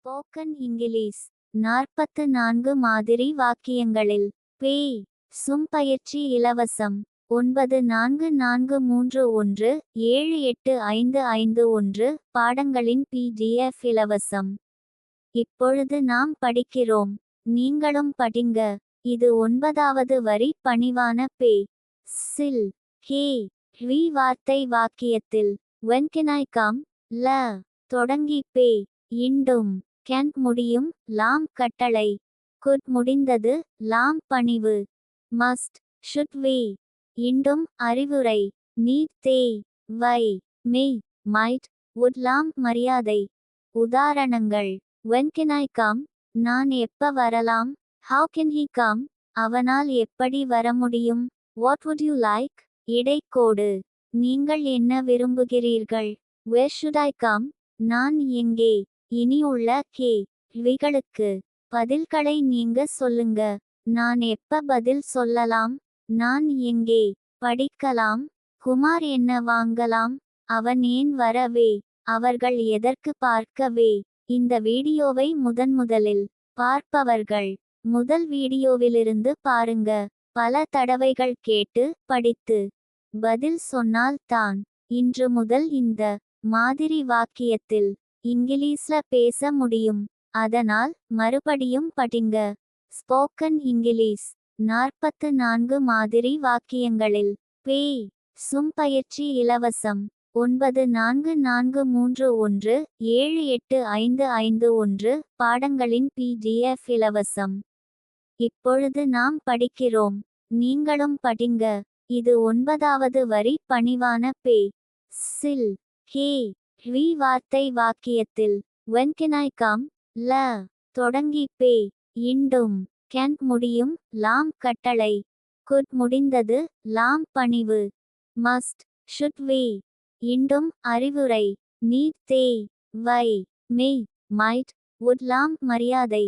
Spoken English 44 மாதிரி வாக்கியங்களில் பே சும் பயிற்சி இலவசம் 9443178551 பாடங்களின் PDF இலவசம். இப்பொழுது நாம் படிக்கிறோம். நீங்களும் படிங்க. இது 9வது வரி. பணிவான பே சில் ஹே வி வார்த்தை வாக்கியத்தில் when can I come ல தொடங்கி பே இண்டும் can முடியும் லாம் கட்டளை could முடிந்தது லாம் பணிவு must should we இண்டும் அறிவுரை need they why may might would லாம் மரியாதை. உதாரணங்கள் when can I come நான் எப்ப வரலாம் how can he come அவனால் எப்படி வர முடியும் what would you like இடைக்கோடு நீங்கள் என்ன விரும்புகிறீர்கள் where should I come நான் எங்கே. இனி உள்ள கேள்விகளுக்கு பதில்களை நீங்க சொல்லுங்க. நான் எப்ப பதில் சொல்லலாம் நான் எங்கே படிக்கலாம். குமார் என்ன வாங்கலாம் அவன் ஏன் வரவே அவர்கள் எதற்கு பார்க்கவே. இந்த வீடியோவை முதன்முதலில் பார்ப்பவர்கள் முதல் வீடியோவிலிருந்து பாருங்க. பல தடவைகள் கேட்டு படித்து பதில் சொன்னால் தான் இன்று முதல் இந்த மாதிரி வாக்கியத்தில் இங்கிலீஷ்ல பேச முடியும். அதனால் மறுபடியும் படிங்க. ஸ்போக்கன் இங்கிலீஷ் 44 மாதிரி வாக்கியங்களில் பே சும் பயிற்சி இலவசம் 9443178551 பாடங்களின் PDF இலவசம். இப்பொழுது நாம் படிக்கிறோம். நீங்களும் படிங்க. இது 9வது வரி. பணிவான பே சில் ஹே வி வார்த்தை வாக்கியத்தில் when can I come ல தொடங்கி பே இண்டும் can முடியும் லாம் கட்டளை could முடிந்தது லாம் பணிவு must should we இண்டும் அறிவுரை need they why may might would லாம் மரியாதை.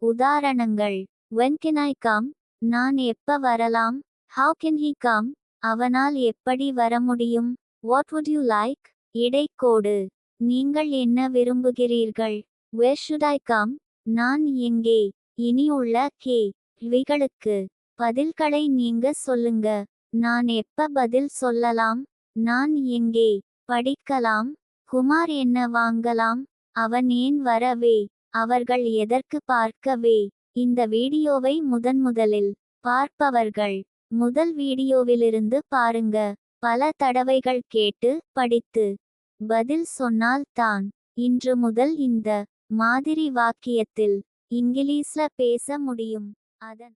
உதாரணங்கள் when can I come நான் எப்ப வரலாம் how can he come அவனால் எப்படி வர முடியும் what would you like இடைக்கோடு நீங்கள் என்ன விரும்புகிறீர்கள் where should I come நான் எங்கே. இனி உள்ள கேள்விகளுக்கு பதில்களை நீங்க சொல்லுங்க. நான் எப்ப பதில் சொல்லலாம் நான் எங்கே படிக்கலாம். குமார் என்ன வாங்கலாம் அவன் ஏன் வரவே அவர்கள் எதற்கு பார்க்கவே. இந்த வீடியோவை முதன்முதலில் பார்ப்பவர்கள் முதல் வீடியோவிலிருந்து பாருங்க. பல தடவைகள் கேட்டு படித்து பதில் சொன்னால் தான் இன்று முதல் இந்த மாதிரி வாக்கியத்தில் இங்கிலீஷ்ல பேச முடியும். அதன்